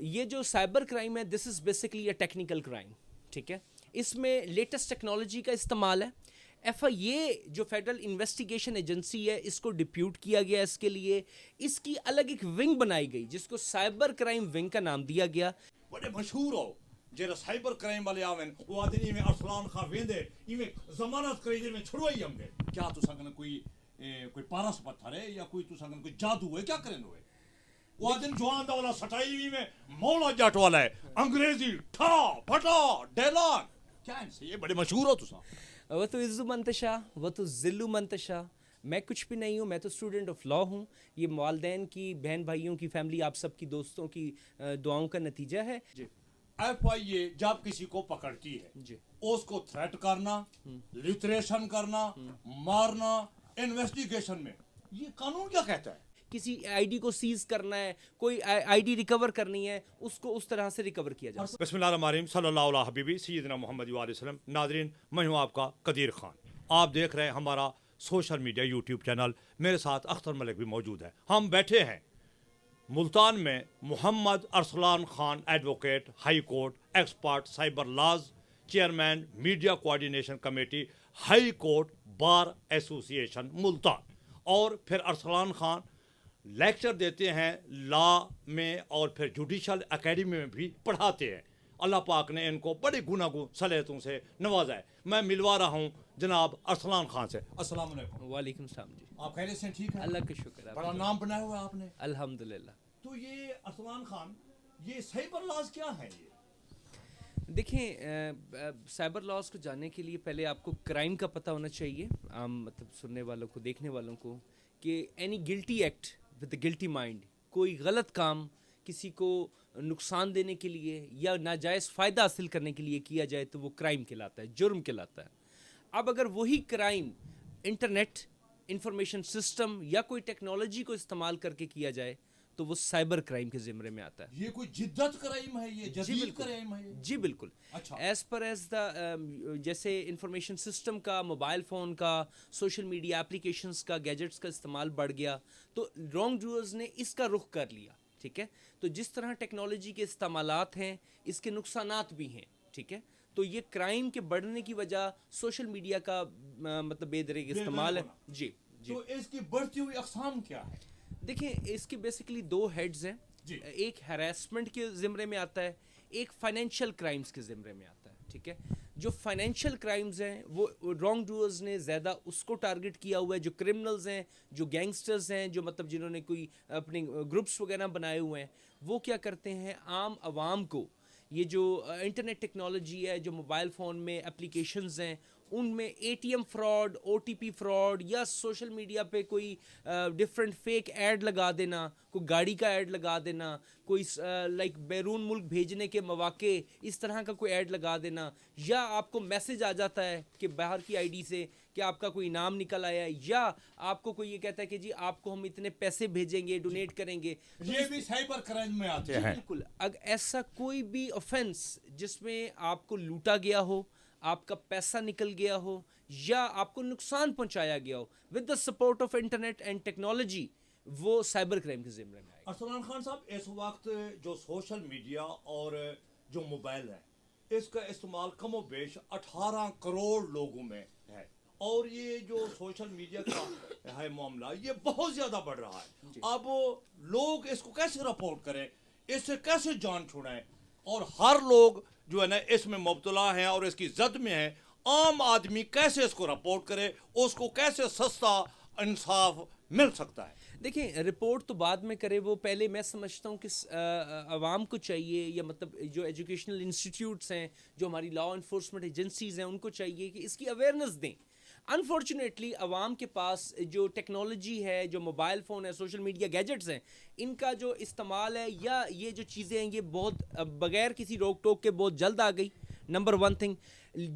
یہ جو cyber crime ہے this is basically a technical crime. ٹھیک ہے, اس میں لیٹسٹ ٹیکنالوجی کا استعمال ہے. یہ جو فیڈرل انویسٹیگیشن ایجنسی ہے اس کو ڈپیوٹ کیا گیا, اس کے لیے اس کی الگ ایک ونگ بنائی گئی جس کو سائبر کرائم ونگ کا نام دیا گیا. بڑے مشہور ہو جیرا سائبر کرائم والے آویں وہ آدمی میں ارسلان خان ویندے ایویں ضمانت کری دے میں چھڑوائی ہم دے کیا تو سنگن کوئی پارس پتھر ہے یا کوئی تو سنگن کوئی جادو ہے, کیا کریں ہوئے وہ آدمی جوان دا والا سٹائی بھی میں مولا جٹ والا ہے انگریزی ٹھا پھٹا ڈائلاگ کیا ہے یہ بڑے مشہور ہو تساں. وہ تو عزو منتشا وہ تو ذلو منتشا. میں کچھ بھی نہیں ہوں, میں تو اسٹوڈنٹ آف لا ہوں. یہ والدین کی, بہن بھائیوں کی, فیملی آپ سب کی دوستوں کی دعاؤں کا نتیجہ ہے. جی ایف آئی اے جب کسی کو پکڑتی ہے جی اس کو تھریٹ کرنا, لٹریشن کرنا, مارنا, انویسٹیگیشن میں یہ قانون کیا کہتا ہے؟ کسی آئی ڈی کو سیز کرنا ہے, کوئی آئی ڈی ریکور کرنی ہے, اس کو اس طرح سے ریکور کیا جائے. بسم اللہ الرحمن الرحیم, صلی اللہ علیہ حبیبی سیدنا محمد علیہ وسلم. ناظرین, میں ہوں آپ کا قدیر خان, آپ دیکھ رہے ہیں ہمارا سوشل میڈیا یوٹیوب چینل. میرے ساتھ اختر ملک بھی موجود ہے. ہم بیٹھے ہیں ملتان میں Muhammad Arsalan Khan advocate, high court expert cyber laws, chairman media coordination committee, high court bar association Multan. اور پھر ارسلان خان لیکچر دیتے ہیں لا میں اور پھر جوڈیشل اکیڈمی میں بھی پڑھاتے ہیں. اللہ پاک نے ان کو بڑی گناگوں صلاحیتوں سے نوازا ہے. میں ملوا رہا ہوں جناب ارسلان خان سے. السلام علیکم. وعلیکم السلام. جی آپ خیریت سے ٹھیک ہیں؟ اللہ کا شکر ہے. بڑا نام بنایا ہوا ہے آپ نے. الحمدللہ. تو یہ ارسلان خان, یہ سائبر لاز کیا ہے؟ یہ دیکھیں, سائبر لاز کو جاننے کے لیے پہلے آپ کو کرائم کا پتہ ہونا چاہیے, عام مطلب سننے والوں کو, دیکھنے والوں کو, کہ any guilty act with a guilty mind, کوئی غلط کام کسی کو نقصان دینے کے لیے یا ناجائز فائدہ حاصل کرنے کے لیے کیا جائے تو وہ کرائم کہلاتا ہے, جرم کہلاتا ہے. اب اگر وہی کرائم انٹرنیٹ, انفارمیشن سسٹم یا کوئی ٹیکنالوجی کو استعمال کر کے کیا جائے تو وہ سائبر کرائم کے زمرے میں آتا ہے. یہ کوئی جدت کرائم ہے, یہ جدید کرائم ہے؟ جی بالکل. ایز پر ایز دا جیسے انفارمیشن سسٹم کا, موبائل فون کا, سوشل میڈیا اپلیکیشنز کا, گیجٹس کا استعمال بڑھ گیا تو رانگ ڈوئرز نے اس کا رخ کر لیا. ٹھیک ہے, تو جس طرح ٹیکنالوجی کے استعمالات ہیں اس کے نقصانات بھی ہیں. ٹھیک ہے, تو یہ کرائم کے بڑھنے کی وجہ سوشل میڈیا کا مطلب بے دریغ استعمال ہے. جی جی. تو اس کی بڑھتی ہوئی اقسام کیا ہے؟ دیکھیں, اس کے بیسکلی دو ہیڈز ہیں. ایک ہیراسمنٹ کے زمرے میں آتا ہے, ایک فائنینشیل کرائمز کے زمرے میں آتا ہے. ٹھیک ہے, جو فائنینشیل کرائمز ہیں وہ رانگ ڈوئرز نے زیادہ اس کو ٹارگٹ کیا ہوا ہے, جو کرمنلز ہیں, جو گینگسٹرز ہیں, جو مطلب جنہوں نے کوئی اپنے گروپس وغیرہ بنائے ہوئے ہیں, وہ کیا کرتے ہیں عام عوام کو یہ جو انٹرنیٹ ٹیکنالوجی ہے, جو موبائل فون میں اپلیکیشنز ہیں, ان میں A T M fraud, O T P fraud یا سوشل میڈیا پہ کوئی ڈفرینٹ فیک ایڈ لگا دینا, کوئی گاڑی کا ایڈ لگا دینا, کوئی لائک بیرون ملک بھیجنے کے مواقع اس طرح کا کوئی ایڈ لگا دینا, یا آپ کو میسج آ جاتا ہے کہ باہر کی آئی ڈی سے کہ آپ کا کوئی انعام نکل آیا ہے, یا آپ کو کوئی یہ کہتا ہے کہ جی آپ کو ہم اتنے پیسے بھیجیں گے, ڈونیٹ کریں گے. یہ بھی سائبر کرائم میں آتے ہیں. بالکل. اگر ایسا کوئی بھی آفینس جس میں آپ کو لوٹا گیا ہو, آپ کا پیسہ نکل گیا ہو, یا آپ کو نقصان پہنچایا گیا ہو with the support of internet and technology, وہ سائبر کرائم کے زمرے میں آئے گا. ارسلان خان صاحب, اس وقت جو سوشل میڈیا اور جو موبائل ہے اس کا استعمال کم و بیش 18 کروڑ لوگوں میں ہے, اور یہ جو سوشل میڈیا کا ہے معاملہ یہ بہت زیادہ بڑھ رہا ہے. اب لوگ اس کو کیسے رپورٹ کریں, اس سے کیسے جان چھڑائیں, اور ہر لوگ جو ہے نا اس میں مبتلا ہیں اور اس کی زد میں ہیں, عام آدمی کیسے اس کو رپورٹ کرے, اس کو کیسے سستا انصاف مل سکتا ہے؟ دیکھیں, رپورٹ تو بعد میں کرے, وہ پہلے میں سمجھتا ہوں کہ عوام کو چاہیے, یا مطلب جو ایجوکیشنل انسٹیٹیوٹس ہیں, جو ہماری لا انفورسمنٹ ایجنسیز ہیں, ان کو چاہیے کہ اس کی اویئرنیس دیں. انفارچونیٹلی عوام کے پاس جو ٹیکنالوجی ہے, جو موبائل فون ہے, سوشل میڈیا گیجٹس ہیں, ان کا جو استعمال ہے یا یہ جو چیزیں ہیں یہ بہت بغیر کسی روک ٹوک کے بہت جلد آ گئی, نمبر ون تھنگ.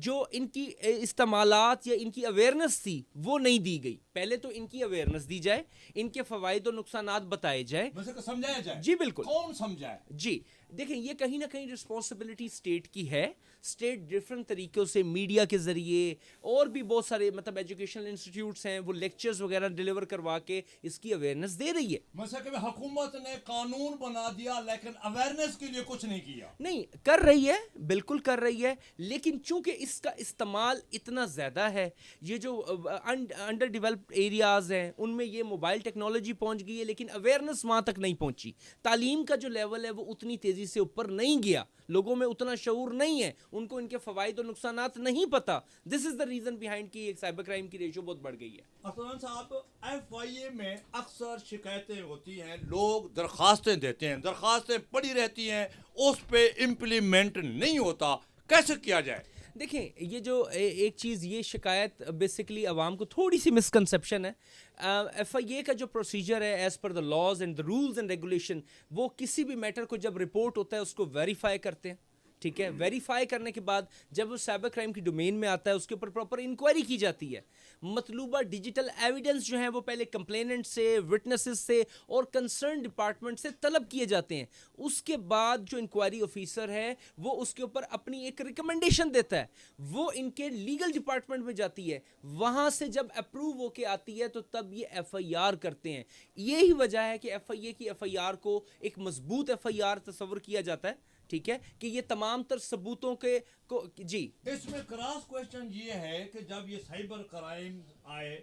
جو ان کی استعمالات یا ان کی اویئرنیس تھی وہ نہیں دی گئی. پہلے تو ان کی اویئرنیس دی جائے, ان کے فوائد و نقصانات بتائے جائے, سمجھایا جائے. جی بالکل. کون سمجھائے؟ جی دیکھیں, یہ کہیں نہ کہیں رسپانسبلٹی اسٹیٹ کی ہے. اسٹیٹ ڈفرینٹ طریقوں سے میڈیا کے ذریعے اور بھی بہت سارے مطلب ایجوکیشنل انسٹیٹیوٹس ہیں, وہ لیکچرز وغیرہ ڈیلیور کروا کے اس کی اویئرنیس دے رہی ہے. مثلا کہ حکومت نے قانون بنا دیا لیکن اویئرنیس کے لیے کچھ نہیں کیا. نہیں کر رہی ہے, بالکل کر رہی ہے, لیکن چونکہ اس کا استعمال اتنا زیادہ ہے, یہ جو انڈر ڈیولپڈ ایریاز ہیں ان میں یہ موبائل ٹیکنالوجی پہنچ گئی ہے لیکن اویئرنیس وہاں تک نہیں پہنچی. تعلیم کا جو لیول ہے وہ اتنی تیزی سے اوپر نہیں گیا, لوگوں میں اتنا شعور نہیں ہے, ان کو ان کے فوائد و نقصانات نہیں پتا. دس از دا ریزن بیہائنڈ کہ ایک سائبر کرائم کی ریشو بہت بڑھ گئی ہے. ارسلان صاحب, ایف آئی اے میں اکثر شکایتیں ہوتی ہیں, لوگ درخواستیں دیتے ہیں, درخواستیں پڑی رہتی ہیں, اس پہ امپلیمنٹ نہیں ہوتا, کیسے کیا جائے؟ دیکھیں, یہ جو ایک چیز, یہ شکایت بیسکلی عوام کو تھوڑی سی مسکنسیپشن ہے. ایف آئی اے کا جو پروسیجر ہے as per the laws and the rules and regulation, وہ کسی بھی میٹر کو جب رپورٹ ہوتا ہے اس کو ویریفائی کرتے ہیں. ٹھیک ہے, ویریفائی کرنے کے بعد جب وہ سائبر کرائم کی ڈومین میں آتا ہے اس کے اوپر پراپر انکوائری کی جاتی ہے. مطلوبہ ڈیجیٹل ایویڈنس جو ہیں وہ پہلے کمپلیننٹ سے, وٹنسز سے اور کنسرن ڈپارٹمنٹ سے طلب کیے جاتے ہیں. اس کے بعد جو انکوائری آفیسر ہے وہ اس کے اوپر اپنی ایک ریکمنڈیشن دیتا ہے, وہ ان کے لیگل ڈپارٹمنٹ میں جاتی ہے, وہاں سے جب اپروو ہو کے آتی ہے تو تب یہ ایف آئی آر کرتے ہیں. یہی وجہ ہے کہ ایف آئی اے کی ایف آئی آر کو ایک مضبوط ایف آئی آر تصور کیا جاتا ہے. ٹھیک ہے, کہ یہ تمام تر ثبوتوں کے کو, جی اس میں کراس کوشچن یہ ہے کہ جب یہ سائبر کرائم آئے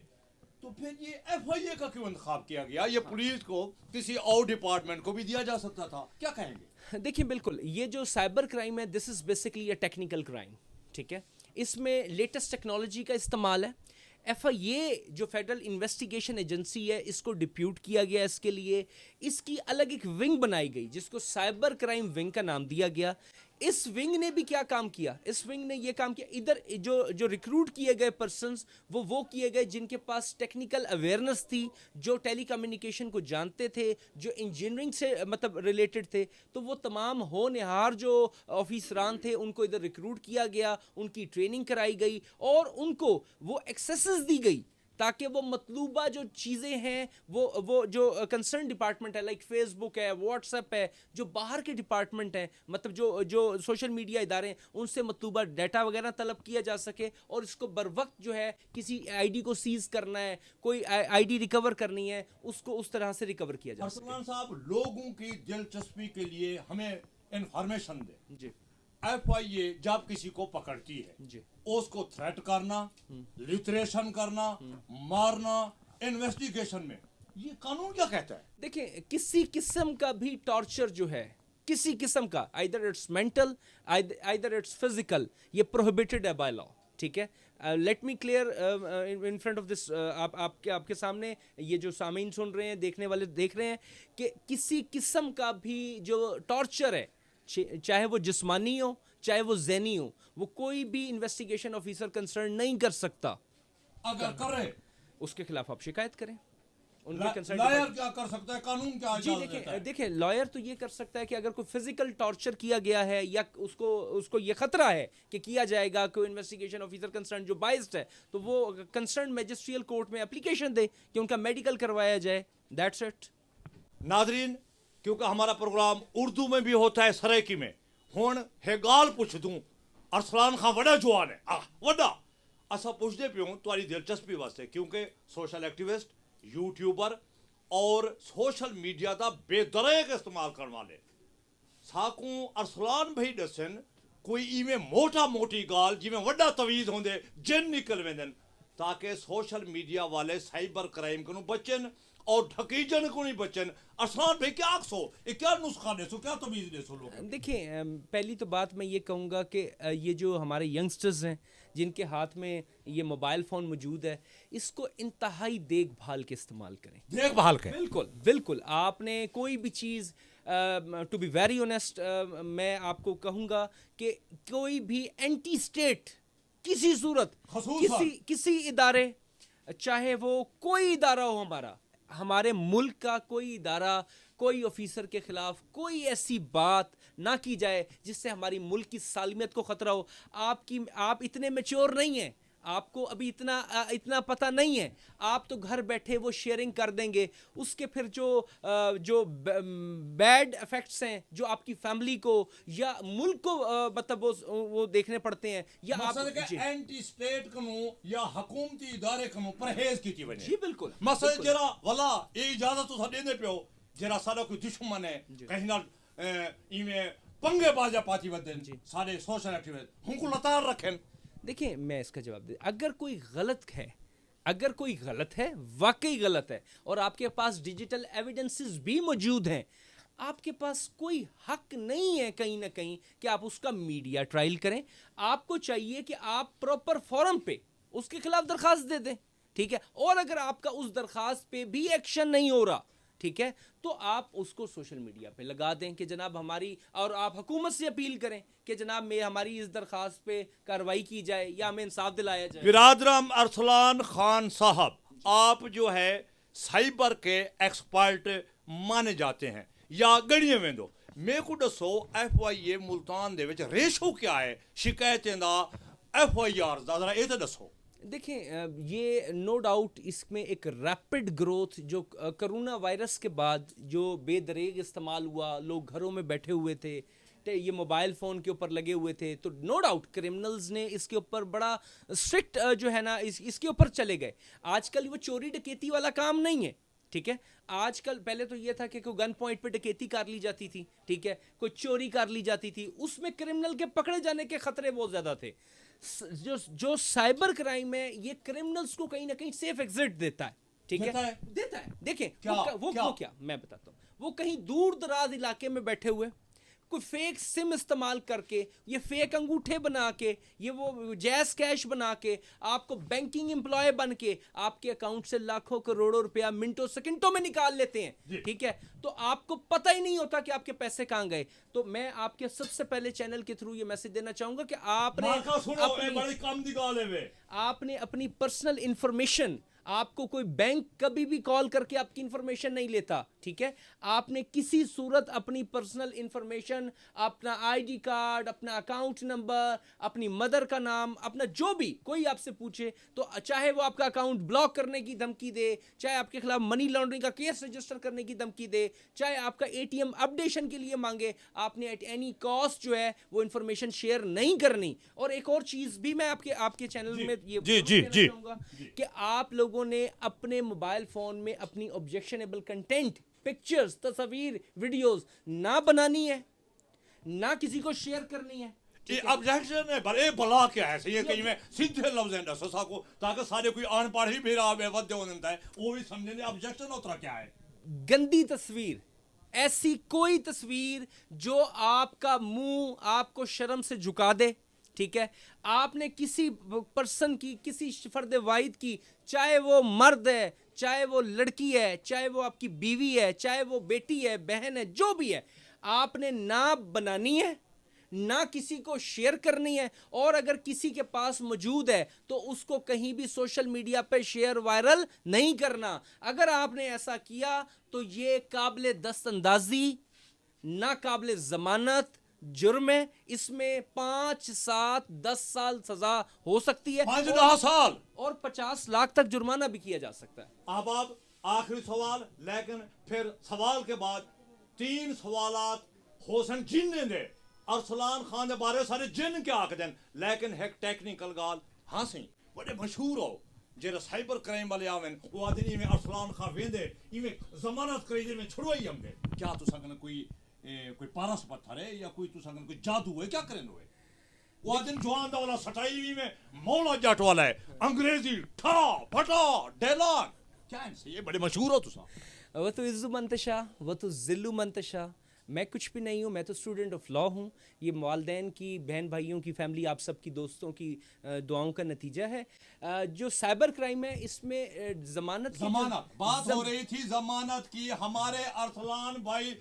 تو پھر یہ ایف آئی اے کا کیوں انتخاب کیا گیا؟ یہ پولیس کو کسی اور ڈپارٹمنٹ کو بھی دیا جا سکتا تھا, کیا کہیں گے؟ دیکھیں بالکل, یہ جو سائبر کرائم ہے this is basically a technical crime. ٹھیک ہے, اس میں لیٹسٹ ٹیکنالوجی کا استعمال ہے. ایف آئی اے جو فیڈرل انویسٹیگیشن ایجنسی ہے اس کو ڈپیوٹ کیا گیا, اس کے لیے اس کی الگ ایک ونگ بنائی گئی جس کو سائبر کرائم ونگ کا نام دیا گیا. اس ونگ نے بھی کیا کام کیا, اس ونگ نے یہ کام کیا, ادھر جو ریکروٹ کیے گئے پرسنز وہ کیے گئے جن کے پاس ٹیکنیکل اویئرنیس تھی, جو ٹیلی کمیونیکیشن کو جانتے تھے, جو انجینئرنگ سے مطلب ریلیٹڈ تھے. تو وہ تمام ہونہار جو آفیسران تھے ان کو ادھر ریکروٹ کیا گیا, ان کی ٹریننگ کرائی گئی اور ان کو وہ ایکسیسز دی گئی تاکہ وہ مطلوبہ جو چیزیں ہیں وہ جو کنسرن ڈپارٹمنٹ ہے لائک فیس بک ہے, واٹس ایپ ہے, جو باہر کے ڈپارٹمنٹ ہیں مطلب جو سوشل میڈیا ادارے ہیں, ان سے مطلوبہ ڈیٹا وغیرہ طلب کیا جا سکے اور اس کو بر وقت جو ہے کسی آئی ڈی کو سیز کرنا ہے, کوئی آئی ڈی ریکور کرنی ہے, اس کو اس طرح سے ریکور کیا جا سکے. ارسلان صاحب, لوگوں کی دلچسپی کے لیے ہمیں انفارمیشن دیں. جی, ایف آئی اے جب کسی کو پکڑتی ہے, جی, اس کو تھریٹ کرنا, لٹریشن کرنا, مارنا, انویسٹیگیشن میں یہ قانون کیا کہتا ہے؟ دیکھیں, کسی قسم کا بھی ٹارچر جو ہے, کسی قسم کا, either it's mental, either it's physical, یہ prohibited ہے by law. ٹھیک ہے, let me clear in front of this, آپ کے سامنے یہ جو سامعین سن رہے ہیں, دیکھنے والے دیکھ رہے ہیں کہ کسی قسم کا بھی جو ٹارچر ہے, چاہے وہ جسمانی ہو چاہے وہ ذہنی ہو, وہ کوئی بھی انویسٹیگیشن آفیسر کنسرن نہیں کر سکتا. اگر کرے اس کے خلاف آپ شکایت کریں. لائر کیا کر سکتا ہے, قانون کیا اجازت دیتا ہے؟ دیکھیں, لائر تو یہ کر سکتا ہے کہ اگر کوئی فزیکل ٹارچر کیا گیا ہے یا اس کو یہ خطرہ ہے کہ کیا جائے گا, کوئی انویسٹیگیشن آفیسر کنسرن جو بائسڈ ہے تو وہ کنسرن میجسٹریل کورٹ میں اپلیکیشن دے کہ ان کا میڈیکل کروایا جائے. That's it. ناظرین, کیونکہ ہمارا پروگرام اردو میں بھی ہوتا ہے سرائکی میں, ہون ہے گال پوچھ دوں ارسلان خان وڈا جوان ہے وڈا اسا پوچھتے پیوں تاری دلچسپی واسطے, کیونکہ سوشل ایکٹیوسٹ, یوٹیوبر اور سوشل میڈیا دا بے دریک استعمال کرنے والے ساکوں ارسلان بھائی دسن کوئی ایویں موٹا موٹی گال جی میں وڈا تویز ہوندے جن نکل ویندن تاکہ سوشل میڈیا والے سائبر کرائم کو بچن اور ڈھکیجن کو نہیں بچن. ارسلان بھائی کیا سو, یہ کیا نسخہ دے سو, کیا تویز دے سو لوگ؟ دیکھیں, پہلی تو بات میں یہ کہوں گا کہ یہ جو ہمارے ینگسٹرز ہیں جن کے ہاتھ میں یہ موبائل فون موجود ہے, اس کو انتہائی دیکھ بھال کے استعمال کریں. دیکھ بھال کے, بالکل بالکل. آپ نے کوئی بھی چیز, ٹو بی ویری آنیسٹ, میں آپ کو کہوں گا کہ کوئی بھی اینٹی اسٹیٹ کسی صورت, کسی ادارے, چاہے وہ کوئی ادارہ ہو, ہمارے ملک کا کوئی ادارہ, کوئی آفیسر کے خلاف کوئی ایسی بات نہ کی جائے جس سے ہماری ملک کی سالمیت کو خطرہ ہو. آپ اتنے میچور نہیں ہیں, آپ کو ابھی اتنا پتہ نہیں ہے. آپ تو گھر بیٹھے وہ شیئرنگ کر دیں گے, اس کے پھر جو بیڈ افیکٹس ہیں جو آپ کی فیملی کو یا ملک کو مطلب وہ دیکھنے پڑتے ہیں. یا آپ اینٹی اسٹیٹ کنو یا حکومتی ادارے کنو پرہیز کی وجہ. جی بالکل. مثلا جرا ولا یہ اجازت تو دینے پیو جرا سارا کوئی دشمن ہے کہیں نہ ایویں پنگے بازا پاتی ودن سارے سوشل ایکٹیویسٹ ہم کو لتار رکھیں. دیکھیں میں اس کا جواب دے, اگر کوئی غلط ہے واقعی غلط ہے اور آپ کے پاس ڈیجیٹل ایویڈنسز بھی موجود ہیں, آپ کے پاس کوئی حق نہیں ہے کہیں نہ کہیں کہ آپ اس کا میڈیا ٹرائل کریں. آپ کو چاہیے کہ آپ پراپر فورم پہ اس کے خلاف درخواست دے دیں, ٹھیک ہے. اور اگر آپ کا اس درخواست پہ بھی ایکشن نہیں ہو رہا, ٹھیک ہے, تو آپ اس کو سوشل میڈیا پہ لگا دیں کہ جناب ہماری, اور آپ حکومت سے اپیل کریں کہ جناب ہماری اس درخواست پہ کارروائی کی جائے یا ہمیں انصاف دلایا جائے. برادرم ارسلان خان صاحب, آپ جو ہے سائبر کے ایکسپرٹ مانے جاتے ہیں یا گڑیے میں دو میں کو دسو ایف آئی اے ملتان دے وچ ریشو کیا ہے شکایتیں دا ایف آئی آر دا, ذرا یہ تو دسو. دیکھیں یہ نو ڈاؤٹ اس میں ایک ریپڈ گروتھ جو کرونا وائرس کے بعد جو بے دریغ استعمال ہوا, لوگ گھروں میں بیٹھے ہوئے تھے, یہ موبائل فون کے اوپر لگے ہوئے تھے, تو نو ڈاؤٹ کرمنلز نے اس کے اوپر بڑا اسٹرکٹ جو ہے نا اس کے اوپر چلے گئے. آج کل وہ چوری ڈکیتی والا کام نہیں ہے, ٹھیک ہے. آج کل پہلے تو یہ تھا کہ کوئی گن پوائنٹ پہ ڈکیتی کر لی جاتی تھی, ٹھیک ہے, کوئی چوری کر لی جاتی تھی, اس میں کرمنل کے پکڑے جانے کے خطرے بہت زیادہ تھے. جو سائبر کرائم ہے یہ کرمنلز کو کہیں نہ کہیں سیف ایگزٹ دیتا ہے, ٹھیک ہے, دیتا ہے. دیکھیں وہ کیا میں بتاتا ہوں, وہ کہیں دور دراز علاقے میں بیٹھے ہوئے کوئی فیک سم استعمال کر کے, یہ فیک انگوٹھے بنا کے, یہ وہ جیز کیش بنا کے, آپ کو بینکنگ امپلائی بن کے آپ کے اکاؤنٹ سے لاکھوں کروڑوں روپیہ منٹوں سیکنڈوں میں نکال لیتے ہیں, ٹھیک ہے. تو آپ کو پتہ ہی نہیں ہوتا کہ آپ کے پیسے کہاں گئے. تو میں آپ کے سب سے پہلے چینل کے تھرو یہ میسج دینا چاہوں گا کہ آپ نے اپنی پرسنل انفارمیشن, آپ کو کوئی بینک کبھی بھی کال کر کے آپ کی انفارمیشن نہیں لیتا, ٹھیک ہے. آپ نے کسی صورت اپنی پرسنل انفارمیشن, اپنا آئی ڈی کارڈ, اپنا اکاؤنٹ نمبر, اپنی مدر کا نام, اپنا جو بھی کوئی آپ سے پوچھے, تو چاہے وہ آپ کا اکاؤنٹ بلاک کرنے کی دھمکی دے, چاہے آپ کے خلاف منی لانڈرنگ کا کیس رجسٹر کرنے کی دھمکی دے, چاہے آپ کا اے ٹی ایم اپڈیشن کے لیے مانگے, آپ نے ایٹ اینی کاسٹ جو ہے وہ انفارمیشن شیئر نہیں کرنی. اور ایک اور چیز بھی میں آپ کے چینل میں یہ کہنا چاہوں گا کہ آپ لوگوں نے اپنے موبائل فون میں اپنی آبجیکشنیبل کنٹینٹ, پکچرز, تصاویر, ویڈیوز نہ بنانی ہے, نہ کسی کو شیئر کرنی ہے. آبجیکشن ہے بھلے بلا کیا ہے یہ کہیں میں سیدھے لفظ ہیں دسو کو تاکہ سارے کوئی آن پڑھ ہی میرا ود ہوتا ہے وہ بھی سمجھیں گے آبجیکشن اترا کیا ہے. گندی تصویر, ایسی کوئی تصویر جو آپ کا منہ آپ کو شرم سے جھکا دے, ٹھیک ہے. آپ نے کسی پرسن کی, کسی فرد واحد کی, چاہے وہ مرد ہے, چاہے وہ لڑکی ہے, چاہے وہ آپ کی بیوی ہے, چاہے وہ بیٹی ہے, بہن ہے, جو بھی ہے, آپ نے نہ بنانی ہے, نہ کسی کو شیئر کرنی ہے. اور اگر کسی کے پاس موجود ہے تو اس کو کہیں بھی سوشل میڈیا پہ شیئر وائرل نہیں کرنا. اگر آپ نے ایسا کیا تو یہ قابل دست اندازی, ناقابل ضمانت جرم ہے. اس میں 5, 7, 10 سال سزا ہو سکتی ہے, 5-10 سال اور 50 لاکھ تک جرمانہ بھی کیا جا سکتا ہے. اب آخری سوال, لیکن پھر سوال کے بعد 3 سوالات حسن جن نے دے ارسلان خان دے بارے سارے جن کے آکھ دیں, لیکن ایک ٹیکنیکل گال ہاں سی بڑے مشہور ہو جیرا سائبر کرائم والے آویں وہ آدھے میں ارسلان خان ویندے ایویں ضمانت کری دے میں چھڑوائی ہم دے. کیا تو سکن کوئی پارس پتھر ہے یا کوئی تو سکن کوئی جادو ہے, کیا کریں ہوئے وہ آدھے جوان دا والا سٹائی میں مولا جاٹ والا ہے, انگریزی ٹھا پھٹا ڈیلاگ کیا ان سے یہ بڑے مشہور ہو تو سا. وہ تو عزو منتشا وہ تو ذلو منتشا, میں کچھ بھی نہیں ہوں, میں تو اسٹوڈنٹ آف لا ہوں. یہ والدین کی, بہن بھائیوں کی, فیملی, آپ سب کی دوستوں کی دعاؤں کا نتیجہ ہے. جو سائبر کرائم ہے اس میں ضمانت بات ہو رہی تھی ضمانت کی. ہمارے ارسلان بھائی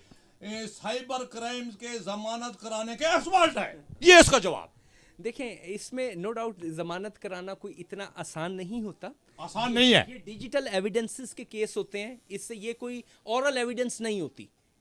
سائبر کرائم کے ضمانت کرانے کے ایکسپرٹ ہے, یہ اس کا جواب. دیکھیں اس میں نو ڈاؤٹ ضمانت کرانا کوئی اتنا آسان نہیں ہوتا, آسان نہیں ہے. یہ ڈیجیٹل ایویڈنسز کے کیس ہوتے ہیں, اس سے یہ کوئی اورل ایویڈنس نہیں ہوتی,